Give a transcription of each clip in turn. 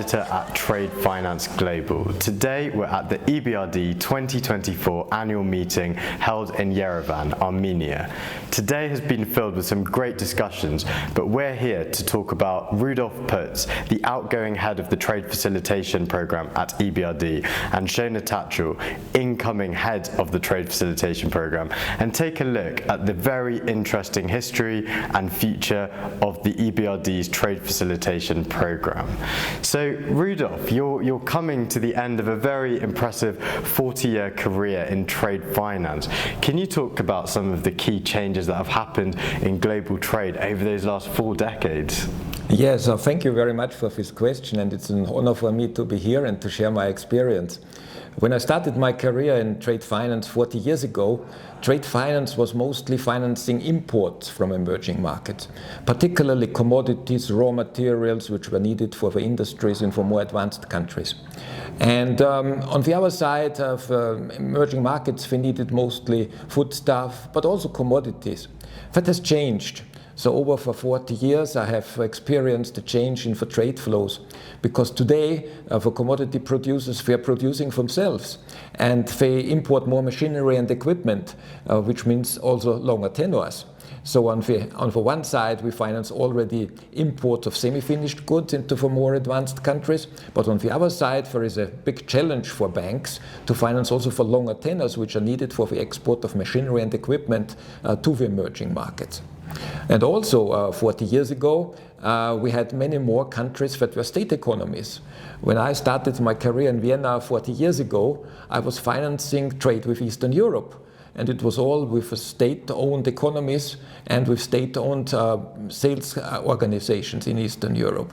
editor at Trade Finance Global. Today we're at the EBRD 2024 annual meeting held in Yerevan, Armenia. Today has been filled with some great discussions, but we're here to talk about Rudolf Putz, the outgoing head of the Trade Facilitation Program at EBRD, and Shona Tatchell, incoming head of the Trade Facilitation Program, and take a look at the very interesting history and future of the EBRD's Trade Facilitation Program. So Rudolf, you're coming to the end of a very impressive 40-year career in trade finance. Can you talk about some of the key changes that have happened in global trade over those last 4 decades? Yes, thank you very much for this question, and it's an honor for me to be here and to share my experience. When I started my career in trade finance 40 years ago, trade finance was mostly financing imports from emerging markets, particularly commodities, raw materials which were needed for the industries and for more advanced countries. And on the other side of emerging markets, we needed mostly foodstuff, but also commodities. That has changed. So over for 40 years I have experienced a change in the trade flows, because today the commodity producers, they are producing themselves and they import more machinery and equipment, which means also longer tenures. So on the one side we finance already imports of semi-finished goods into the more advanced countries, but on the other side there is a big challenge for banks to finance also for longer tenures which are needed for the export of machinery and equipment to the emerging markets. And also 40 years ago we had many more countries that were state economies. When I started my career in Vienna 40 years ago, I was financing trade with Eastern Europe. And it was all with state-owned economies and with state-owned sales organizations in Eastern Europe.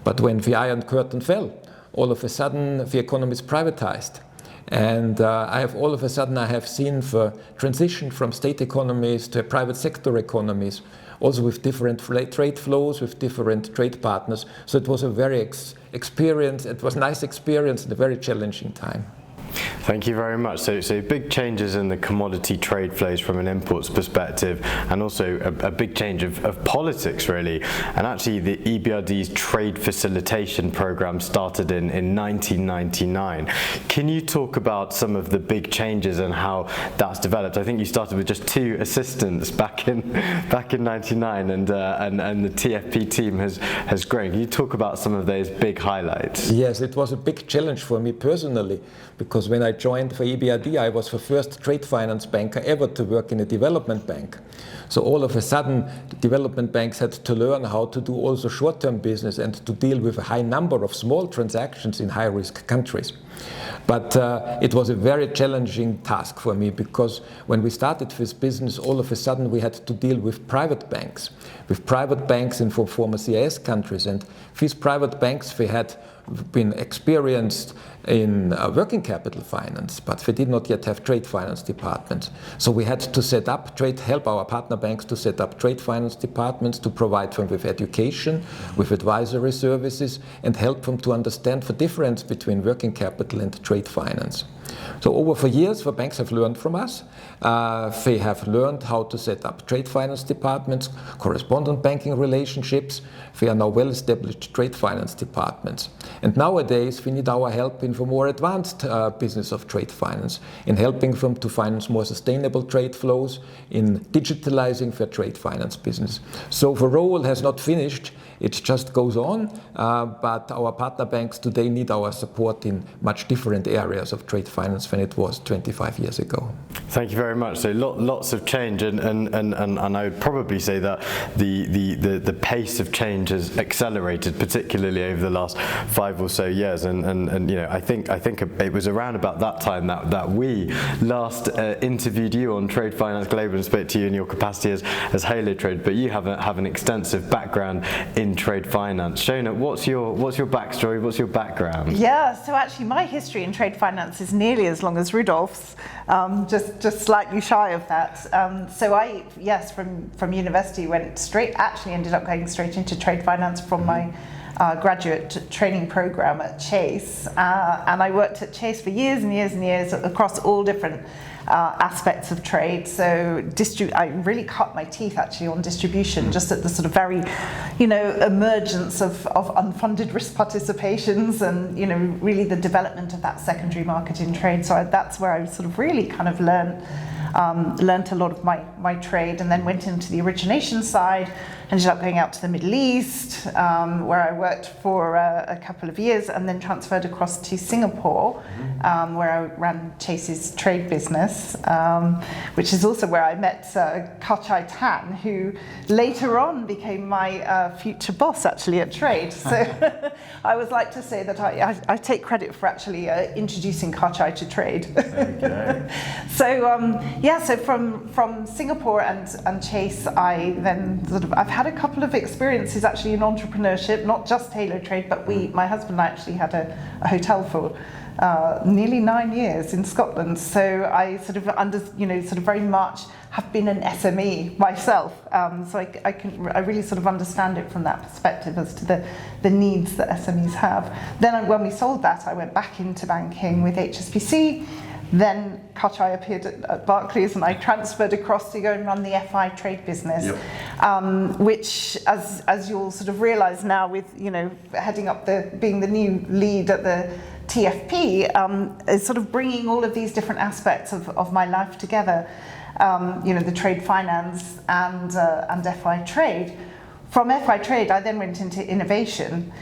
But when the Iron Curtain fell, all of a sudden the economy is privatized. And all of a sudden I have seen the transition from state economies to private sector economies, also with different trade flows, with different trade partners. So it was a very it was a nice experience and a very challenging time. Thank you very much. So big changes in the commodity trade flows from an imports perspective, and also a big change of politics really. And actually the EBRD's Trade Facilitation Program started in 1999. Can you talk about some of the big changes and how that's developed? I think you started with just 2 assistants back in 99, and the TFP team has grown. Can you talk about some of those big highlights? Yes, it was a big challenge for me personally, because when I joined for EBRD, I was the first trade finance banker ever to work in a development bank. So all of a sudden, the development banks had to learn how to do also short-term business and to deal with a high number of small transactions in high-risk countries. But it was a very challenging task for me, because when we started this business, all of a sudden we had to deal with private banks in former CIS countries. And these private banks, they had been experienced in working capital finance, but they did not yet have trade finance departments. So we had to help our partner banks to set up trade finance departments, to provide them with education, with advisory services, and help them to understand the difference between working capital and trade finance. So over the years, the banks have learned from us. They have learned how to set up trade finance departments, correspondent banking relationships. They are now well-established trade finance departments. And nowadays, we need our help in the more advanced business of trade finance, in helping them to finance more sustainable trade flows, in digitalizing their trade finance business. So the role has not finished. It just goes on, but our partner banks today need our support in much different areas of trade finance than it was 25 years ago. Thank you very much. So lots of change, and I would probably say that the pace of change has accelerated, particularly over the last 5 or so years. And you know, I think it was around about that time that we last interviewed you on Trade Finance Global and spoke to you in your capacity as Halo Trade. But you have an extensive background in trade finance. Shona, what's your backstory? What's your background? Yeah, so actually my history in trade finance is nearly as long as Rudolf's, just slightly shy of that. So I, from university, ended up going straight into trade finance from my graduate training program at Chase, and I worked at Chase for years and years and years across all different aspects of trade. So I really cut my teeth actually on distribution, just at the sort of very, emergence of unfunded risk participations, and really the development of that secondary market in trade. So that's where I sort of really kind of learned a lot of my trade, and then went into the origination side. Ended up going out to the Middle East, where I worked for a couple of years, and then transferred across to Singapore, where I ran Chase's trade business, which is also where I met Kachai Tan, who later on became my future boss actually at Trade. So I always like to say that I take credit for actually introducing Kachai to Trade. Okay. So from Singapore and Chase, I then I've had a couple of experiences actually in entrepreneurship, not just Halo Trade, but my husband and I actually had a hotel for nearly 9 years in Scotland. So I sort of very much have been an SME myself. So I really sort of understand it from that perspective as to the needs that SMEs have. Then when we sold that, I went back into banking with HSBC. Then Kachai appeared at Barclays, and I transferred across to go and run the FI trade business, which, as you'll sort of realise now, with heading up being the new lead at the TFP, is sort of bringing all of these different aspects of my life together. The trade finance and FI trade. From FI trade, I then went into innovation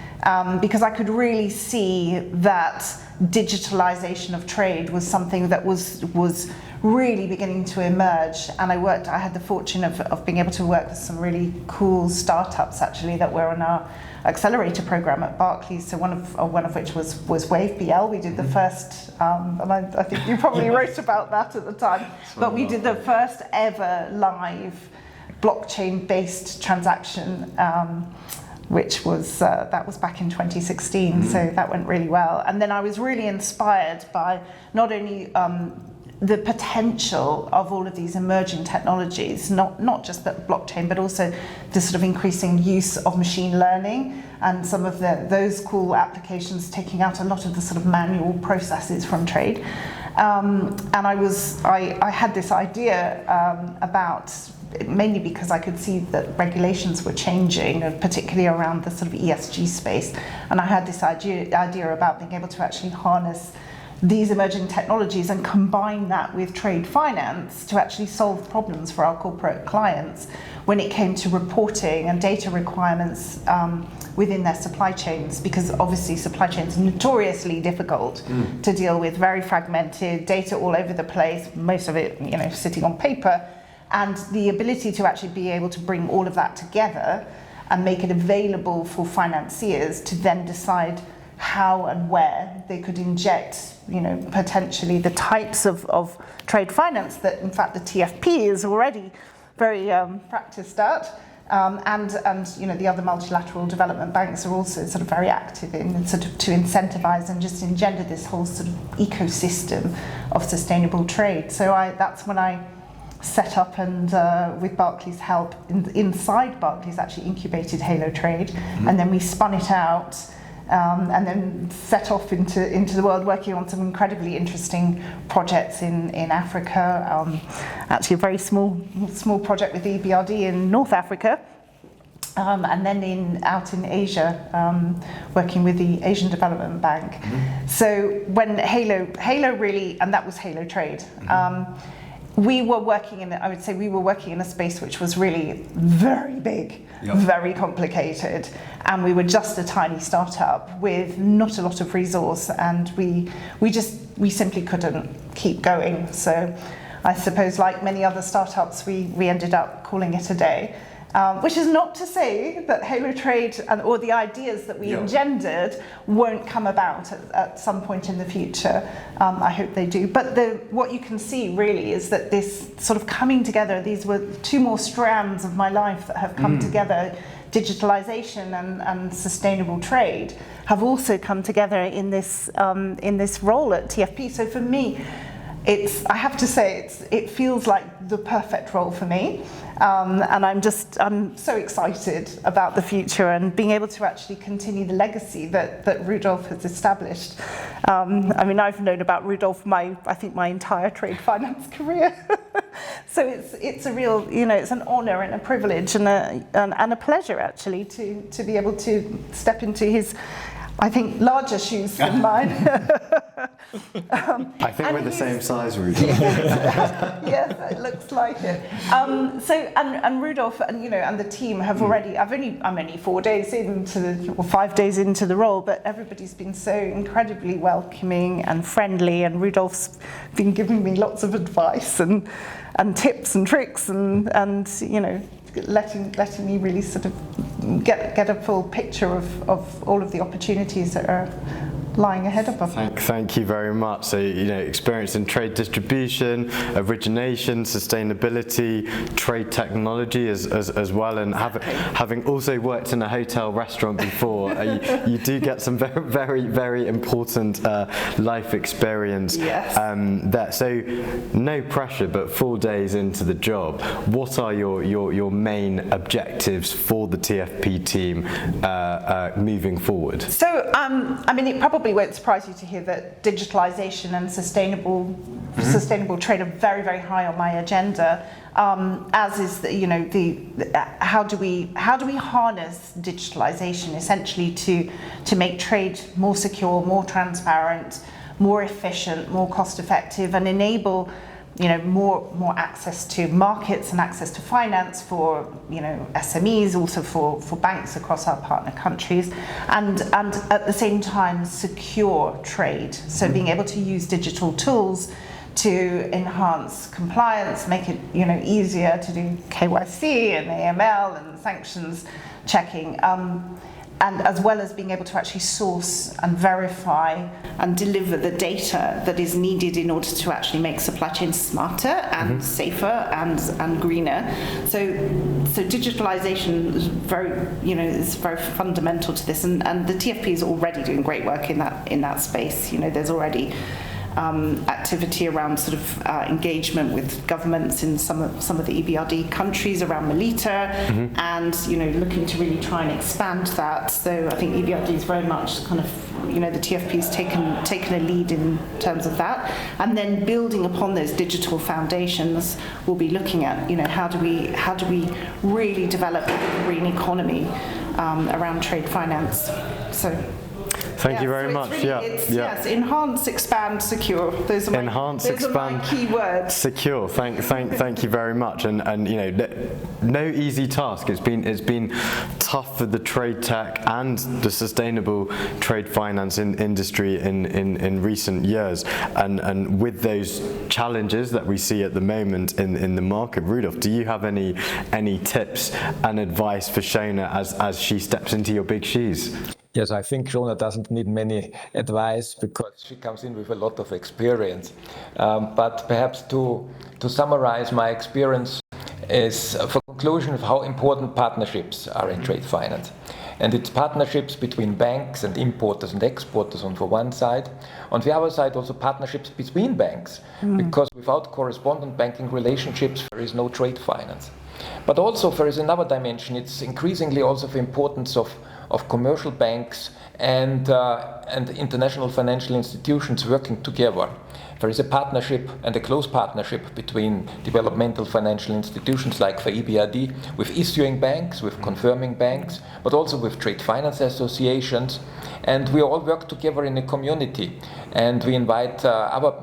because I could really see that digitalization of trade was something that was really beginning to emerge. And I had the fortune of being able to work with some really cool startups actually that were on our accelerator program at Barclays. So one of which was WaveBL. We did the first, and I think you probably wrote about that at the time, but we did the first ever live blockchain-based transaction, which was that was back in 2016. So that went really well. And then I was really inspired by not only the potential of all of these emerging technologies, not just the blockchain, but also the sort of increasing use of machine learning and some of those cool applications taking out a lot of the sort of manual processes from trade. And I had this idea about, mainly because I could see that regulations were changing, particularly around the sort of ESG space. And I had this idea about being able to actually harness these emerging technologies and combine that with trade finance to actually solve problems for our corporate clients when it came to reporting and data requirements within their supply chains, because obviously supply chains are notoriously difficult to deal with, very fragmented, data all over the place, most of it sitting on paper. And the ability to actually be able to bring all of that together and make it available for financiers to then decide how and where they could inject, potentially the types of trade finance that, in fact, the TFP is already very practiced at, and the other multilateral development banks are also sort of very active in sort of to incentivize and just engender this whole sort of ecosystem of sustainable trade. So that's when I set up and with Barclays' help, inside Barclays actually incubated Halo Trade, and then we spun it out. And then set off into the world, working on some incredibly interesting projects in Africa. Actually, a very small project with EBRD in North Africa, and then out in Asia, working with the Asian Development Bank. So when Halo really, and that was Halo Trade. We were working in a space which was really very big, very complicated, and we were just a tiny startup with not a lot of resource, and we simply couldn't keep going. So I suppose, like many other startups, we ended up calling it a day. Which is not to say that Halo Trade or the ideas that we engendered won't come about at some point in the future. I hope they do. But what you can see really is that this sort of coming together, these were two more strands of my life that have come together. Digitalization and sustainable trade have also come together in this role at TFP. So for me, I have to say, it feels like the perfect role for me. And I'm so excited about the future and being able to actually continue the legacy that Rudolf has established. I mean, I've known about Rudolf I think my entire trade finance career. So it's a real, it's an honor and a privilege and a pleasure actually to be able to step into his, I think, larger shoes than mine. I think we're the same size, Rudolf. Yes, it looks like it. And Rudolf and the team have already. I'm only 4 days or 5 days into the role, but everybody's been so incredibly welcoming and friendly. And Rudolf's been giving me lots of advice and tips and tricks and letting me really sort of get a full picture of all of the opportunities that are lying ahead of us. Thank you very much. So, experience in trade distribution, origination, sustainability, trade technology as well, and having also worked in a hotel restaurant before, you do get some very, very, very important life experience. Yes. There. So, no pressure, but 4 days into the job, what are your main objectives for the TFP team moving forward? So, I mean, it probably won't surprise you to hear that digitalization and sustainable trade are very, very high on my agenda. As is how do we harness digitalization essentially to make trade more secure, more transparent, more efficient, more cost effective, and enable more access to markets and access to finance for SMEs, also for banks across our partner countries, and at the same time secure trade. So being able to use digital tools to enhance compliance, make it easier to do KYC and AML and sanctions checking. And as well as being able to actually source and verify and deliver the data that is needed in order to actually make supply chains smarter and safer and greener. So digitalization is very fundamental to this, and the TFP is already doing great work in that space. There's already activity around sort of engagement with governments in some of the EBRD countries around Melita, and looking to really try and expand that. So I think EBRD is very much kind of the TFP's taken a lead in terms of that, and then building upon those digital foundations, we'll be looking at how do we really develop a green economy around trade finance. So. Thank you very much. Yes, enhance, expand, secure. Those are my key words. Secure. Thank you very much. And no easy task. It's been tough for the trade tech and the sustainable trade finance industry in recent years. And with those challenges that we see at the moment in the market, Rudolf, do you have any tips and advice for Shona as she steps into your big shoes? Yes, I think Shona doesn't need many advice because she comes in with a lot of experience. But perhaps to summarize my experience is for conclusion of how important partnerships are in trade finance. And it's partnerships between banks and importers and exporters on for one side. On the other side, also partnerships between banks, because without correspondent banking relationships, there is no trade finance. But also there is another dimension. It's increasingly also the importance of commercial banks and international financial institutions working together. There is a partnership and a close partnership between developmental financial institutions like the EBRD with issuing banks, with confirming banks, but also with trade finance associations. And we all work together in a community, and we invite other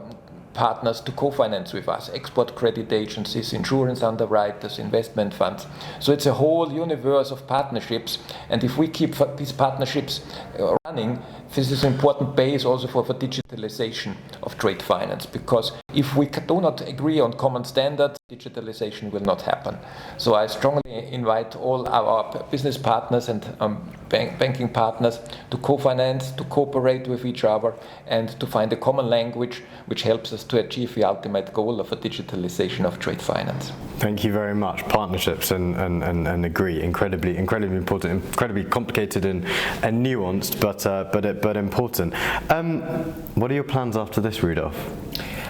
partners to co-finance with us, export credit agencies, insurance underwriters, investment funds. So it's a whole universe of partnerships, and if we keep these partnerships running, this is an important base also for the digitalization of trade finance, because if we do not agree on common standards, digitalization will not happen. So I strongly invite all our business partners and banking partners to co-finance, to cooperate with each other, and to find a common language which helps us to achieve the ultimate goal of a digitalization of trade finance. Thank you very much. Partnerships and agree, incredibly important, incredibly complicated and nuanced, but important. What are your plans after this, Rudolf?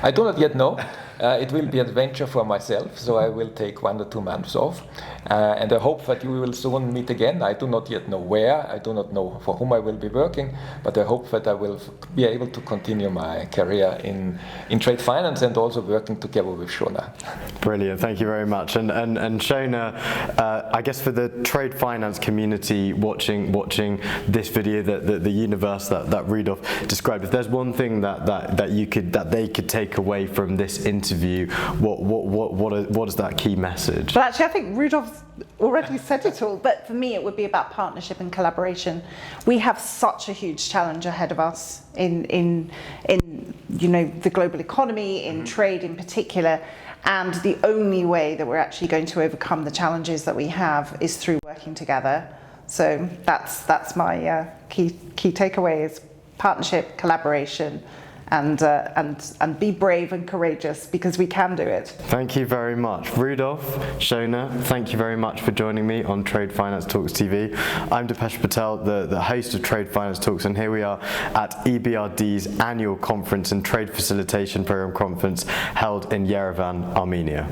I do not yet know. It will be an adventure for myself, so I will take 1 or 2 months off. And I hope that we will soon meet again. I do not yet know where, I do not know for whom I will be working, but I hope that I will be able to continue my career in trade finance and also working together with Shona. Brilliant, thank you very much. And Shona, I guess for the trade finance community watching this video, the universe that Rudolf described, if there's one thing that they could take away from this interview, what is that key message? Well, actually, I think Rudolf's already said it all, but for me it would be about partnership and collaboration. We have such a huge challenge ahead of us in the global economy, in trade in particular, and the only way that we're actually going to overcome the challenges that we have is through working together. So that's my key takeaway is partnership, collaboration, and be brave and courageous, because we can do it. Thank you very much. Rudolf, Shona, thank you very much for joining me on Trade Finance Talks TV. I'm Deepesh Patel, the host of Trade Finance Talks, and here we are at EBRD's annual conference and Trade Facilitation Program conference held in Yerevan, Armenia.